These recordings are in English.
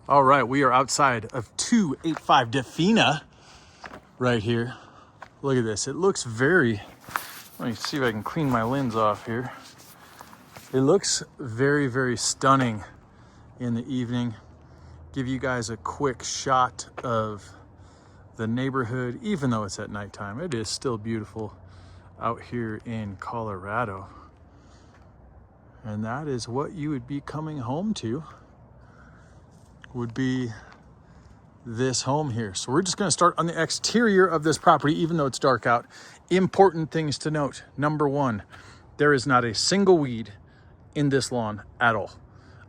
All right, we are outside of 285 Dafina right here. Look at this. It looks very, let me see if I can clean my lens off here. It looks very, very stunning in the evening. Give you guys a quick shot of the neighborhood, even though it's at nighttime. It is still beautiful out here in Colorado. And that is what you would be coming home to, would be this home here. So we're just gonna start on the exterior of this property, even though it's dark out. Important things to note. Number one, there is not a single weed in this lawn at all.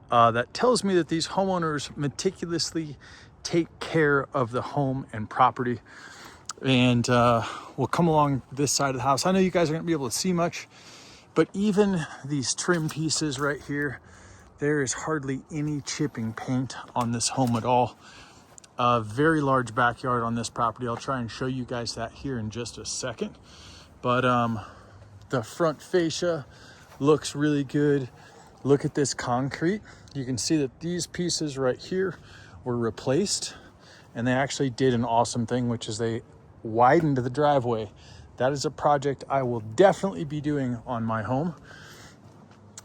That tells me that these homeowners meticulously take care of the home and property. And we'll come along this side of the house. I know you guys are gonna be able to see much, but even these trim pieces right here, there is hardly any chipping paint on this home at all. A very large backyard on this property. I'll try and show you guys that here in just a second. But the front fascia looks really good. Look at this concrete. You can see that these pieces right here were replaced, and they actually did an awesome thing, which is they widened the driveway. That is a project I will definitely be doing on my home.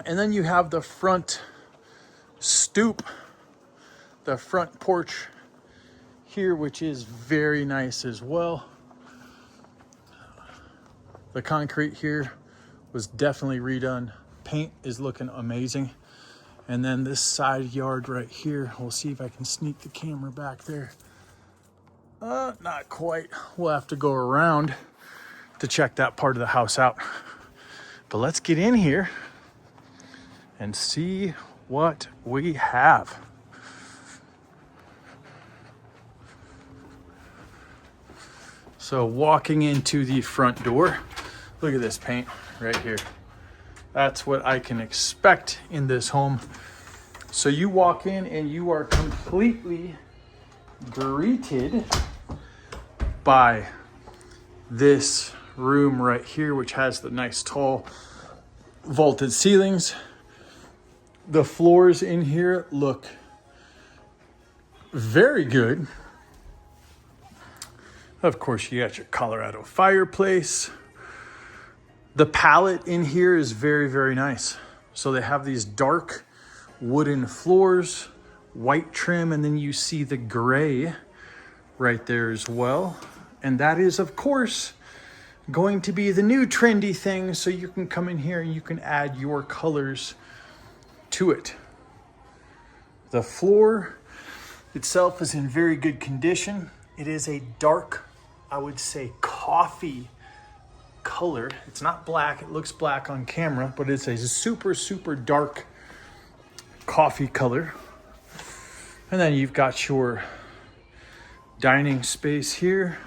And then you have the front stoop, the front porch here, which is very nice as well. The concrete here was definitely redone. Paint is looking amazing. And then this side yard right here, we'll see if I can sneak the camera back there. Not quite. We'll have to go around to check that part of the house out. But let's get in here and see what we have. So walking into the front door, look at this paint right here. That's what I can expect in this home. So you walk in and you are completely greeted by this room right here, which has the nice tall vaulted ceilings. The floors in here look very good. Of course, you got your Colorado fireplace. The palette in here is very, very nice. So they have these dark wooden floors, white trim, and then you see the gray right there as well. And that is, of course, going to be the new trendy thing. So you can come in here and you can add your colors to it. The floor itself is in very good condition. It is a dark, I would say, coffee colored. It's not black. It looks black on camera, but it's a super, super dark coffee color. And then you've got your dining space here.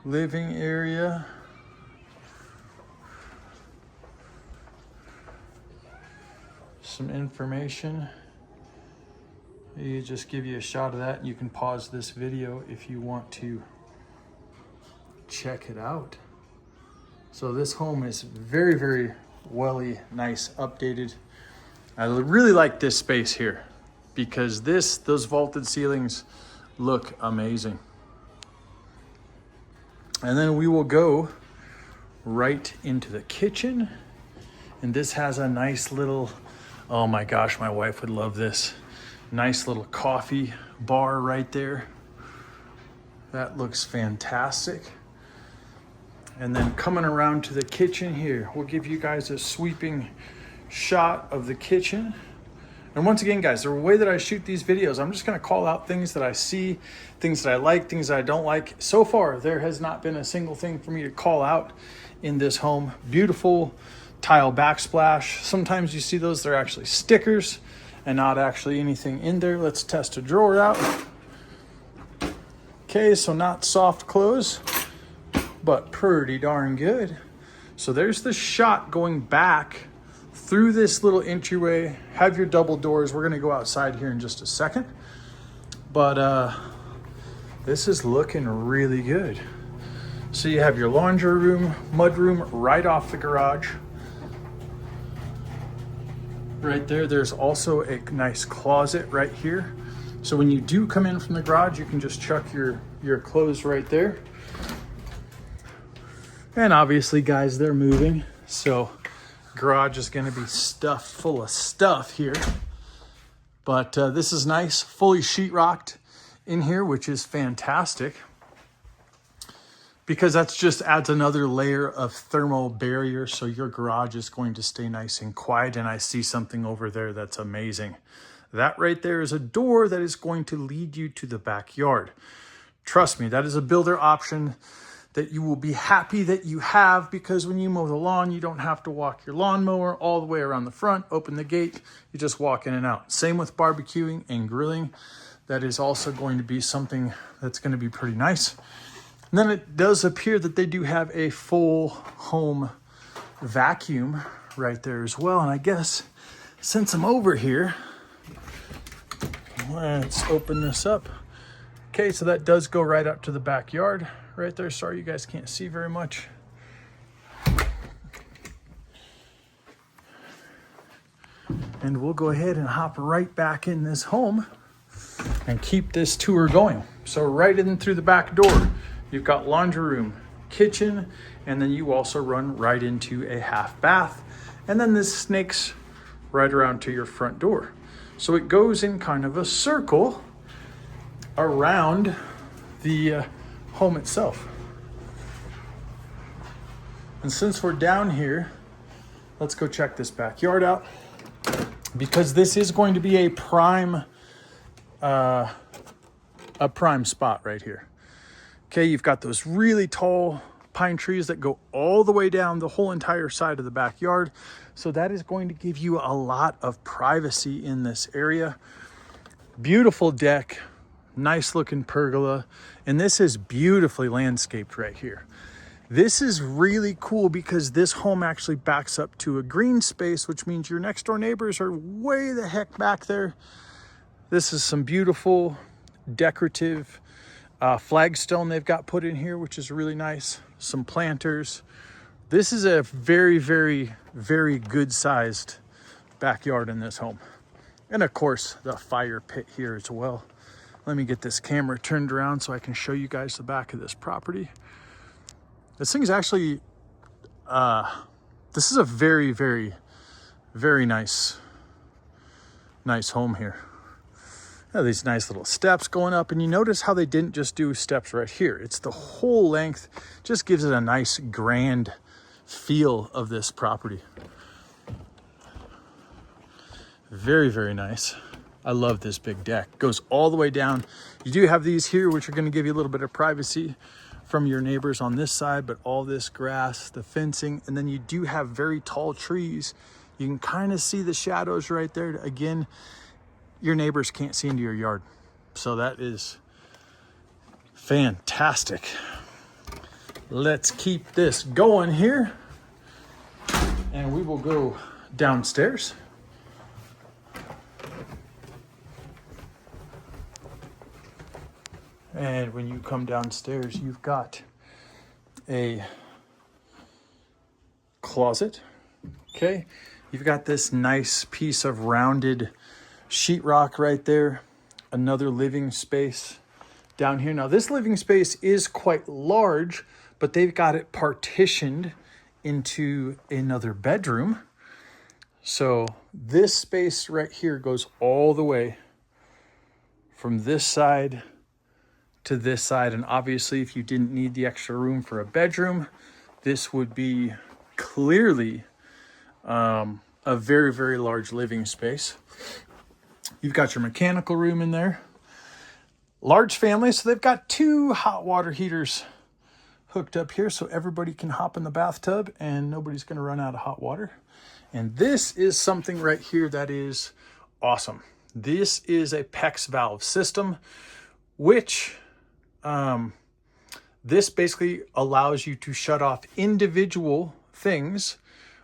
Living area. Some information. You just give you a shot of that. You can pause this video if you want to check it out. So this home is very, very welly, nice, updated. I really like this space here because those vaulted ceilings look amazing. And then we will go right into the kitchen. And this has a nice little, oh my gosh, my wife would love this. Nice little coffee bar right there. That looks fantastic. And then coming around to the kitchen here, we'll give you guys a sweeping shot of the kitchen. And once again, guys, the way that I shoot these videos, I'm just gonna call out things that I see, things that I like, things that I don't like. So far, there has not been a single thing for me to call out in this home. Beautiful tile backsplash. Sometimes you see those, they're actually stickers and not actually anything in there. Let's test a drawer out. Okay, so not soft close, but pretty darn good. So there's the shot going back through this little entryway. Have your double doors. We're gonna go outside here in just a second. But this is looking really good. So you have your laundry room, mud room right off the garage. right there. There's also a nice closet right here. So when you do come in from the garage, you can just chuck your clothes right there. And obviously, guys, they're moving. So garage is going to be stuffed full of stuff here. But this is nice, fully sheetrocked in here, which is fantastic. Because that just adds another layer of thermal barrier, so your garage is going to stay nice and quiet. And I see something over there that's amazing. That right there is a door that is going to lead you to the backyard. Trust me, that is a builder option that you will be happy that you have, because when you mow the lawn, you don't have to walk your lawnmower all the way around the front, open the gate, you just walk in and out. Same with barbecuing and grilling. That is also going to be something that's going to be pretty nice. And then it does appear that they do have a full home vacuum right there as well. And I guess since I'm over here, let's open this up. Okay, so that does go right up to the backyard right there. Sorry, you guys can't see very much. And we'll go ahead and hop right back in this home and keep this tour going. So right in through the back door, you've got laundry room, kitchen, and then you also run right into a half bath. And then this snakes right around to your front door. So it goes in kind of a circle around the home itself. And since we're down here, let's go check this backyard out, because this is going to be a prime spot right here. Okay, you've got those really tall pine trees that go all the way down the whole entire side of the backyard. So that is going to give you a lot of privacy in this area. Beautiful deck, nice looking pergola, and this is beautifully landscaped right here. This is really cool because this home actually backs up to a green space, which means your next door neighbors are way the heck back there. This is some beautiful decorative flagstone they've got put in here, which is really nice. Some planters. This is a very, very, very good sized backyard in this home. And of course, the fire pit here as well. Let me get this camera turned around so I can show you guys the back of this property. This thing's actually, this is a very, very, very nice home here. These nice little steps going up, and you notice how they didn't just do steps right here. It's the whole length, just gives it a nice grand feel of this property. Very, very nice. I love this big deck. Goes all the way down. You do have these here, which are going to give you a little bit of privacy from your neighbors on this side, but all this grass, the fencing, and then you do have very tall trees. You can kind of see the shadows right there. Again, your neighbors can't see into your yard. So that is fantastic. Let's keep this going here, and we will go downstairs. And when you come downstairs, you've got a closet. Okay, you've got this nice piece of rounded sheetrock right there. Another living space down here. Now this living space is quite large, but they've got it partitioned into another bedroom. So this space right here goes all the way from this side to this side. And obviously, if you didn't need the extra room for a bedroom, this would be clearly a very, very large living space. You've got your mechanical room in there. Large family, so they've got 2 hot water heaters hooked up here, so everybody can hop in the bathtub and nobody's going to run out of hot water. And this is something right here that is awesome. This is a PEX valve system, which this basically allows you to shut off individual things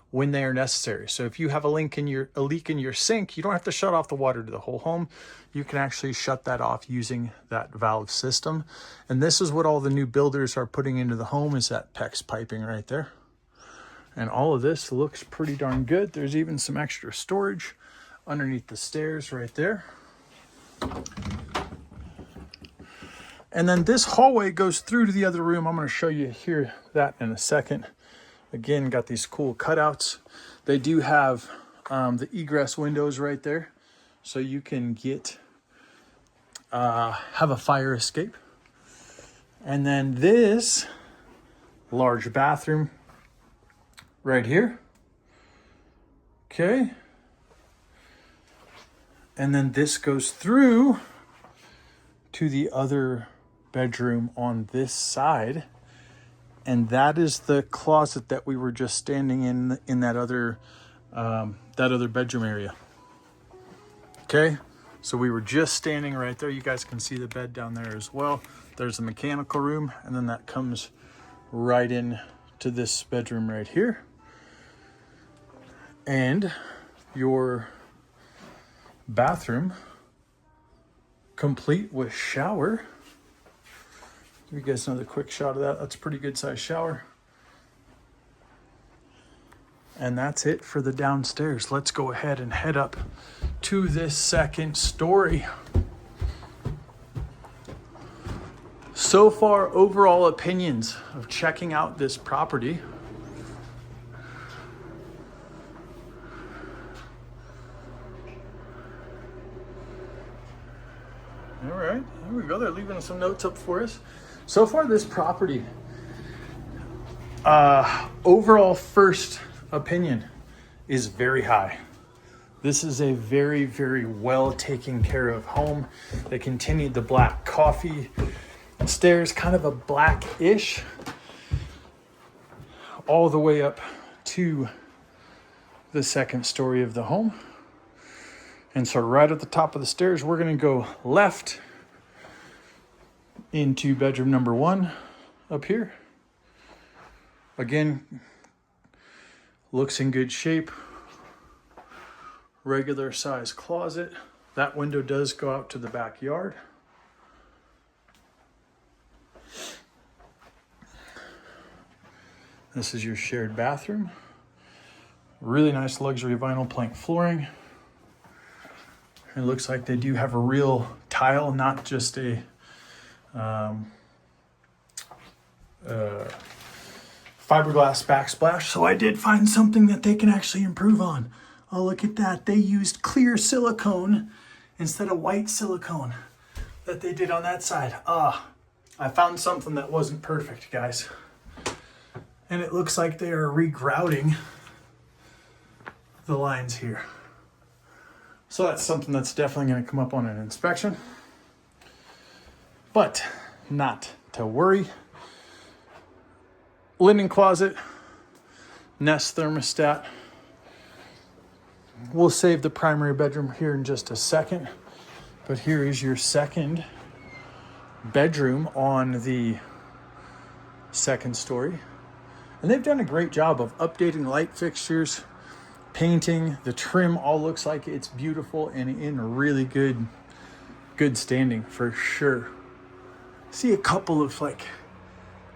when they are necessary. So if you have a leak in your sink, you don't have to shut off the water to the whole home. You can actually shut that off using that valve system. And this is what all the new builders are putting into the home, is that PEX piping right there. And all of this looks pretty darn good. There's even some extra storage underneath the stairs right there. And then this hallway goes through to the other room. I'm going to show you here that in a second. Again, got these cool cutouts. They do have the egress windows right there, so you can get have a fire escape. And then this large bathroom right here. Okay. And then this goes through to the other bedroom on this side. And that is the closet that we were just standing in that other bedroom area. Okay. So we were just standing right there. You guys can see the bed down there as well. There's a mechanical room, and then that comes right in to this bedroom right here. And your bathroom, complete with shower. Give you guys another quick shot of that. That's a pretty good sized shower. And that's it for the downstairs. Let's go ahead and head up to this second story. So far, overall opinions of checking out this property. All right, here we go. They're leaving some notes up for us. So far, this property, overall first opinion is very high. This is a very, very well taken care of home. They continued the black coffee stairs, kind of a blackish, all the way up to the second story of the home. And so right at the top of the stairs, we're going to go left into bedroom number 1 up here. Again, looks in good shape. Regular size closet. That window does go out to the backyard. This is your shared bathroom. Really nice luxury vinyl plank flooring. It looks like they do have a real tile, not just a fiberglass backsplash. So I did find something that they can actually improve on. Oh, look at that. They used clear silicone instead of white silicone that they did on that side. I found something that wasn't perfect, guys. And it looks like they are regrouting the lines here. So that's something that's definitely going to come up on an inspection. But not to worry. Linen closet, Nest thermostat. We'll save the primary bedroom here in just a second. But here is your second bedroom on the second story. And they've done a great job of updating light fixtures, painting. The trim all looks like it's beautiful and in really good standing for sure. See a couple of a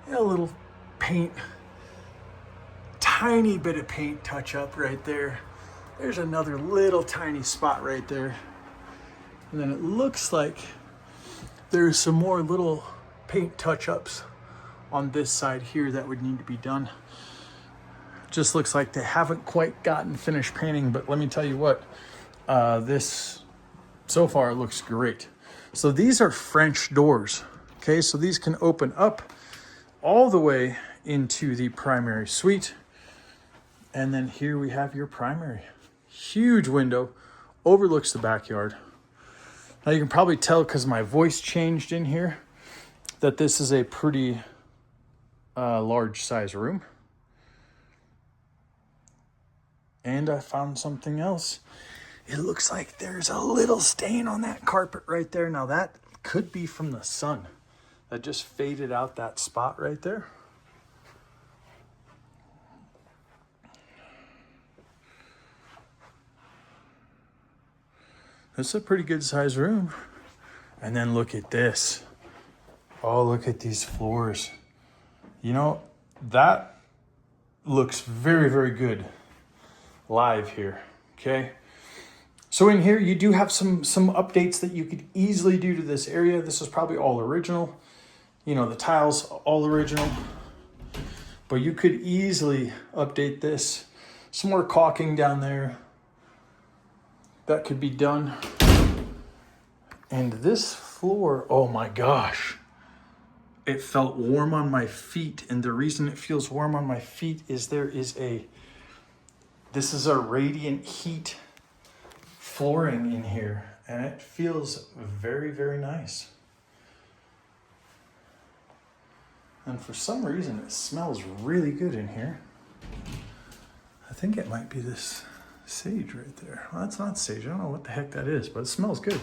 little paint, tiny bit of paint touch up right there. There's another little tiny spot right there. And then it looks like there's some more little paint touch ups on this side here that would need to be done. Just looks like they haven't quite gotten finished painting, but let me tell you what, this so far looks great. So these are French doors. Okay, so these can open up all the way into the primary suite. And then here we have your primary. Huge window, overlooks the backyard. Now you can probably tell because my voice changed in here that this is a pretty large size room. And I found something else. It looks like there's a little stain on that carpet right there. Now that could be from the sun. That just faded out that spot right there. This is a pretty good size room. And then look at this. Oh, look at these floors. You know, that looks very, very good live here, okay? So in here, you do have some updates that you could easily do to this area. This is probably all original. You know, the tiles, all original. But you could easily update this. Some more caulking down there. That could be done. And this floor, oh my gosh. It felt warm on my feet. And the reason it feels warm on my feet is this is a radiant heat flooring in here, and it feels very, very nice. And for some reason, it smells really good in here. I think it might be this sage right there. Well, that's not sage. I don't know what the heck that is, but it smells good.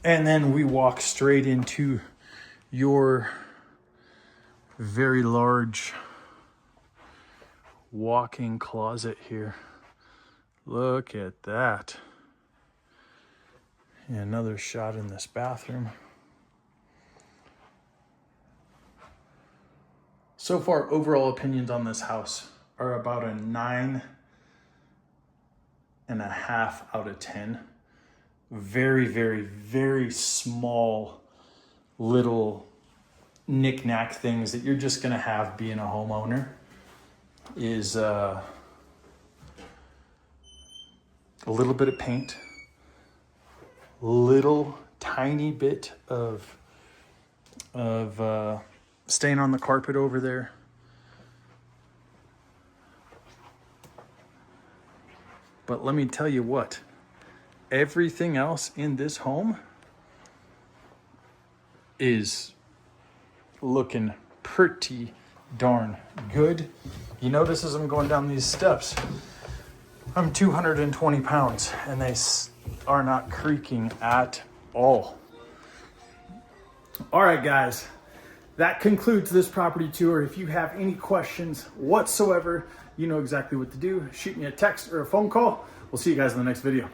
And then we walk straight into your very large walk-in closet here. Look at that. And another shot in this bathroom. So far, overall opinions on this house are about a 9.5 out of 10. Very, very, very small little knick-knack things that you're just gonna have being a homeowner is a little bit of paint, little tiny bit of stain on the carpet over there. But let me tell you what, everything else in this home is looking pretty darn good. You notice as I'm going down these steps, I'm 220 pounds and they are not creaking at all. All right, guys, that concludes this property tour. If you have any questions whatsoever, you know exactly what to do. Shoot me a text or a phone call. We'll see you guys in the next video.